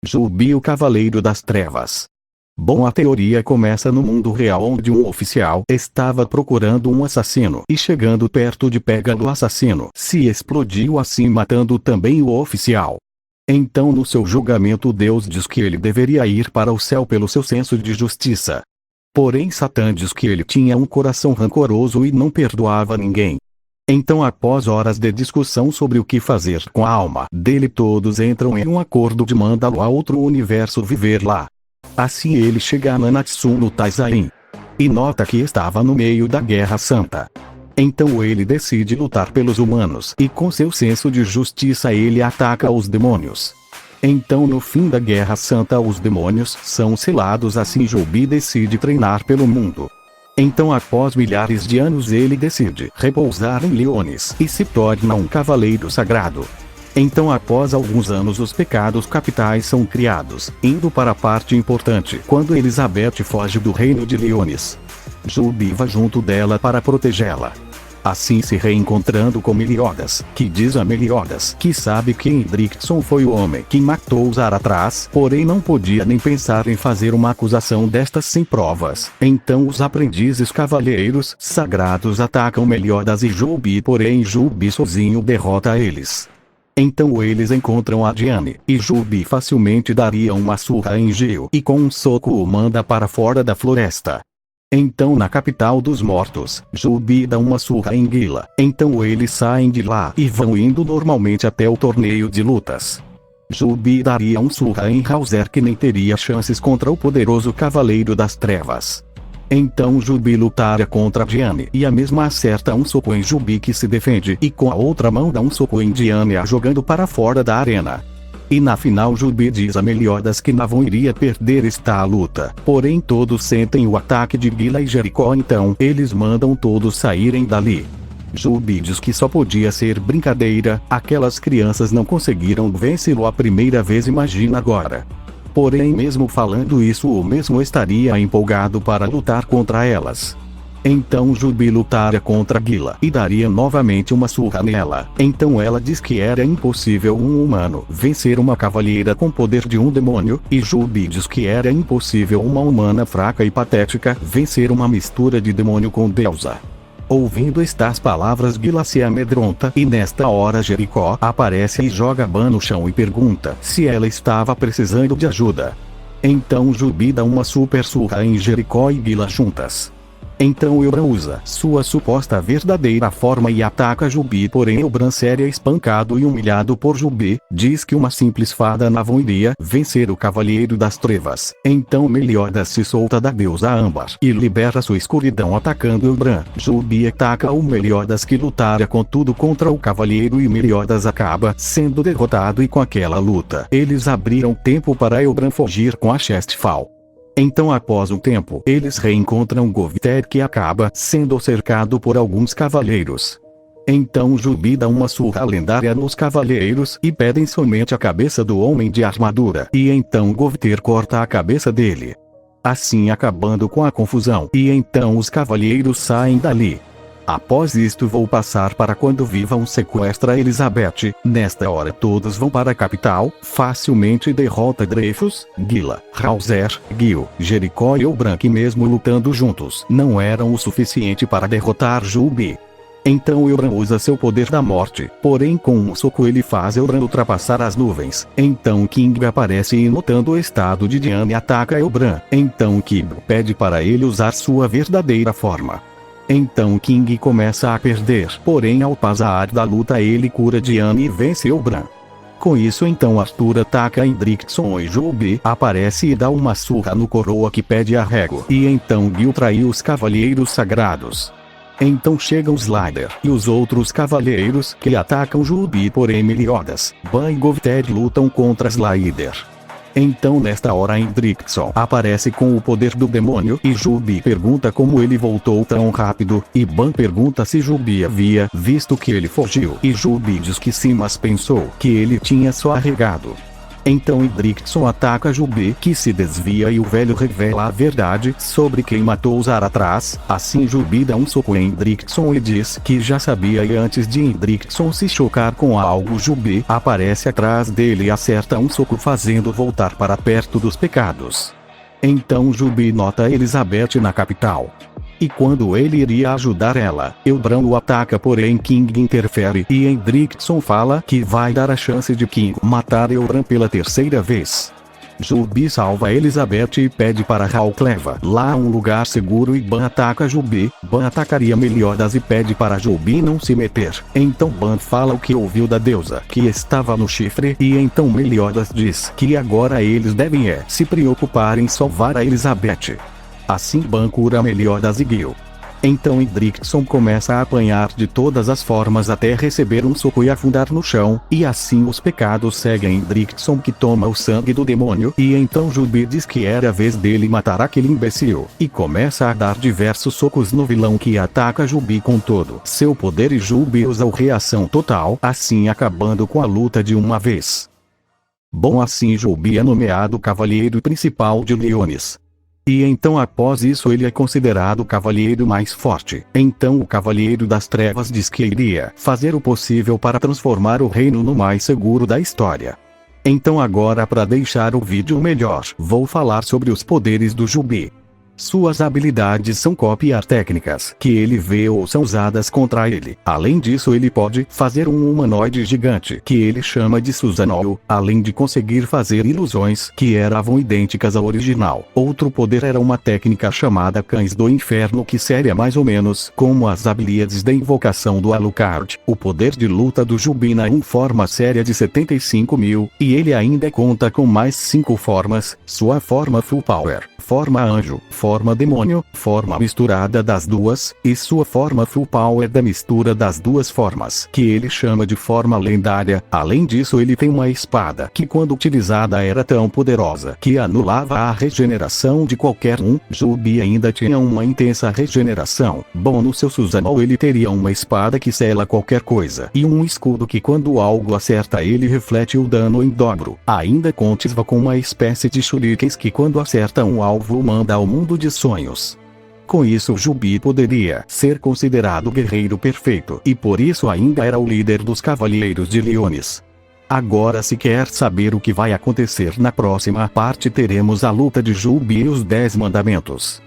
Jubi, o Cavaleiro das Trevas. Bom, a teoria começa no mundo real, onde um oficial estava procurando um assassino e, chegando perto de pegar o assassino, se explodiu, assim matando também o oficial. Então, no seu julgamento, Deus diz que ele deveria ir para o céu pelo seu senso de justiça. Porém, Satã diz que ele tinha um coração rancoroso e não perdoava ninguém. Então, após horas de discussão sobre o que fazer com a alma dele, todos entram em um acordo de mandá-lo a outro universo viver lá. Assim ele chega a Nanatsu no Taizain e nota que estava no meio da Guerra Santa. Então ele decide lutar pelos humanos e, com seu senso de justiça, ele ataca os demônios. Então, no fim da Guerra Santa, os demônios são selados. Assim Jubi decide treinar pelo mundo. Então, após milhares de anos, ele decide repousar em Leones e se torna um cavaleiro sagrado. Então, após alguns anos, os pecados capitais são criados, indo para a parte importante, quando Elizabeth foge do reino de Leones. Jubi vai junto dela para protegê-la. Assim, se reencontrando com Meliodas, que diz a Meliodas que sabe que Hendrickson foi o homem que matou Zarathras, porém não podia nem pensar em fazer uma acusação destas sem provas. Então os aprendizes cavaleiros sagrados atacam Meliodas e Jubi, porém Jubi sozinho derrota eles. Então eles encontram a Diane, e Jubi facilmente daria uma surra em Geo e com um soco o manda para fora da floresta. Então, na capital dos mortos, Jubi dá uma surra em Gila. Então eles saem de lá e vão indo normalmente até o torneio de lutas. Jubi daria um surra em Hauser, que nem teria chances contra o poderoso Cavaleiro das Trevas. Então Jubi lutaria contra Diane e a mesma acerta um soco em Jubi, que se defende, e com a outra mão dá um soco em Diane, a jogando para fora da arena. E na final Jubi diz a Meliodas que Navon iria perder esta luta, porém todos sentem o ataque de Gila e Jericó, então eles mandam todos saírem dali. Jubi diz que só podia ser brincadeira, aquelas crianças não conseguiram vencê-lo a primeira vez, imagina agora. Porém, mesmo falando isso, o mesmo estaria empolgado para lutar contra elas. Então Jubi lutaria contra Gila e daria novamente uma surra nela. Então ela diz que era impossível um humano vencer uma cavalheira com poder de um demônio, e Jubi diz que era impossível uma humana fraca e patética vencer uma mistura de demônio com deusa. Ouvindo estas palavras, Gila se amedronta, e nesta hora Jericó aparece e joga Ban no chão e pergunta se ela estava precisando de ajuda. Então Jubi dá uma super surra em Jericó e Gila juntas. Então Elbran usa sua suposta verdadeira forma e ataca Jubi, porém Elbran seria espancado e humilhado por Jubi, diz que uma simples fada Navon iria vencer o Cavaleiro das Trevas. Então Meliodas se solta da deusa Âmbar e libera sua escuridão atacando Elbran. Jubi ataca o Meliodas, que lutaria com tudo contra o Cavaleiro, e Meliodas acaba sendo derrotado, e com aquela luta eles abriram tempo para Elbran fugir com a Chestfall. Então, após um tempo, eles reencontram Govter, que acaba sendo cercado por alguns cavaleiros. Então Jubi dá uma surra lendária nos cavaleiros e pedem somente a cabeça do homem de armadura, e então Govter corta a cabeça dele, assim acabando com a confusão, e então os cavaleiros saem dali. Após isto, vou passar para quando Vivão sequestra Elizabeth. Nesta hora todos vão para a capital, facilmente derrota Dreyfus, Gila, Hauser, Gil, Jericó e Elbran, que mesmo lutando juntos, não eram o suficiente para derrotar Jubi. Então Elbran usa seu poder da morte, porém com um soco ele faz Elbran ultrapassar as nuvens. Então King aparece e, notando o estado de Diane, ataca Elbran. Então Kib pede para ele usar sua verdadeira forma. Então King começa a perder, porém ao passar da luta ele cura Diane e vence Elbran. Com isso, então Arthur ataca Hendrickson e Jubi aparece e dá uma surra no coroa, que pede arrego, e então Gil trai os cavaleiros sagrados. Então chegam Slider e os outros cavaleiros, que atacam Jubi, porém Meliodas, Ban e Govter lutam contra Slider. Então nesta hora Hendrickson aparece com o poder do demônio, e Jubi pergunta como ele voltou tão rápido, e Ban pergunta se Jubi havia visto que ele fugiu, e Jubi diz que sim, mas pensou que ele tinha só arregado. Então Hendrickson ataca Jubi, que se desvia, e o velho revela a verdade sobre quem matou Zarathras. Assim Jubi dá um soco em Hendrickson e diz que já sabia, e antes de Hendrickson se chocar com algo, Jubi aparece atrás dele e acerta um soco, fazendo voltar para perto dos pecados. Então Jubi nota Elizabeth na capital. E quando ele iria ajudar ela, Elbran o ataca, porém King interfere e Hendrickson fala que vai dar a chance de King matar Elbran pela terceira vez. Jubi salva Elizabeth e pede para Hawk leva lá a um lugar seguro, e Ban ataca Jubi. Ban atacaria Meliodas e pede para Jubi não se meter. Então Ban fala o que ouviu da deusa que estava no chifre, e então Meliodas diz que agora eles devem se preocupar em salvar a Elizabeth. Assim Ban cura Meliodas e Gil. Então Hendrickson começa a apanhar de todas as formas até receber um soco e afundar no chão, e assim os pecados seguem Hendrickson, que toma o sangue do demônio, e então Jubi diz que era a vez dele matar aquele imbecil, e começa a dar diversos socos no vilão, que ataca Jubi com todo seu poder, e Jubi usa o reação total, assim acabando com a luta de uma vez. Bom, assim Jubi é nomeado Cavalheiro Principal de Leones. E então após isso ele é considerado o cavalheiro mais forte. Então o Cavaleiro das Trevas diz que iria fazer o possível para transformar o reino no mais seguro da história. Então agora, para deixar o vídeo melhor, vou falar sobre os poderes do Jubi. Suas habilidades são copiar técnicas que ele vê ou são usadas contra ele. Além disso, ele pode fazer um humanoide gigante que ele chama de Susanoo, além de conseguir fazer ilusões que eram idênticas ao original. Outro poder era uma técnica chamada Cães do Inferno, que seria mais ou menos como as habilidades da invocação do Alucard. O poder de luta do Jubi na forma séria de 75.000, e ele ainda conta com mais 5 formas: sua forma Full Power, forma Anjo, forma Demônio, forma misturada das duas, e sua forma Full Power da mistura das duas formas, que ele chama de forma lendária. Além disso, ele tem uma espada que, quando utilizada, era tão poderosa que anulava a regeneração de qualquer um. Jubi ainda tinha uma intensa regeneração. Bom, no seu Susanoo ele teria uma espada que sela qualquer coisa, e um escudo que, quando algo acerta ele, reflete o dano em dobro. Ainda conta com uma espécie de shurikens que, quando acerta um alvo, manda ao mundo de sonhos. Com isso, Jubi poderia ser considerado o guerreiro perfeito, e por isso ainda era o líder dos Cavaleiros de Leones. Agora, se quer saber o que vai acontecer na próxima parte, teremos a luta de Jubi e os 10 mandamentos.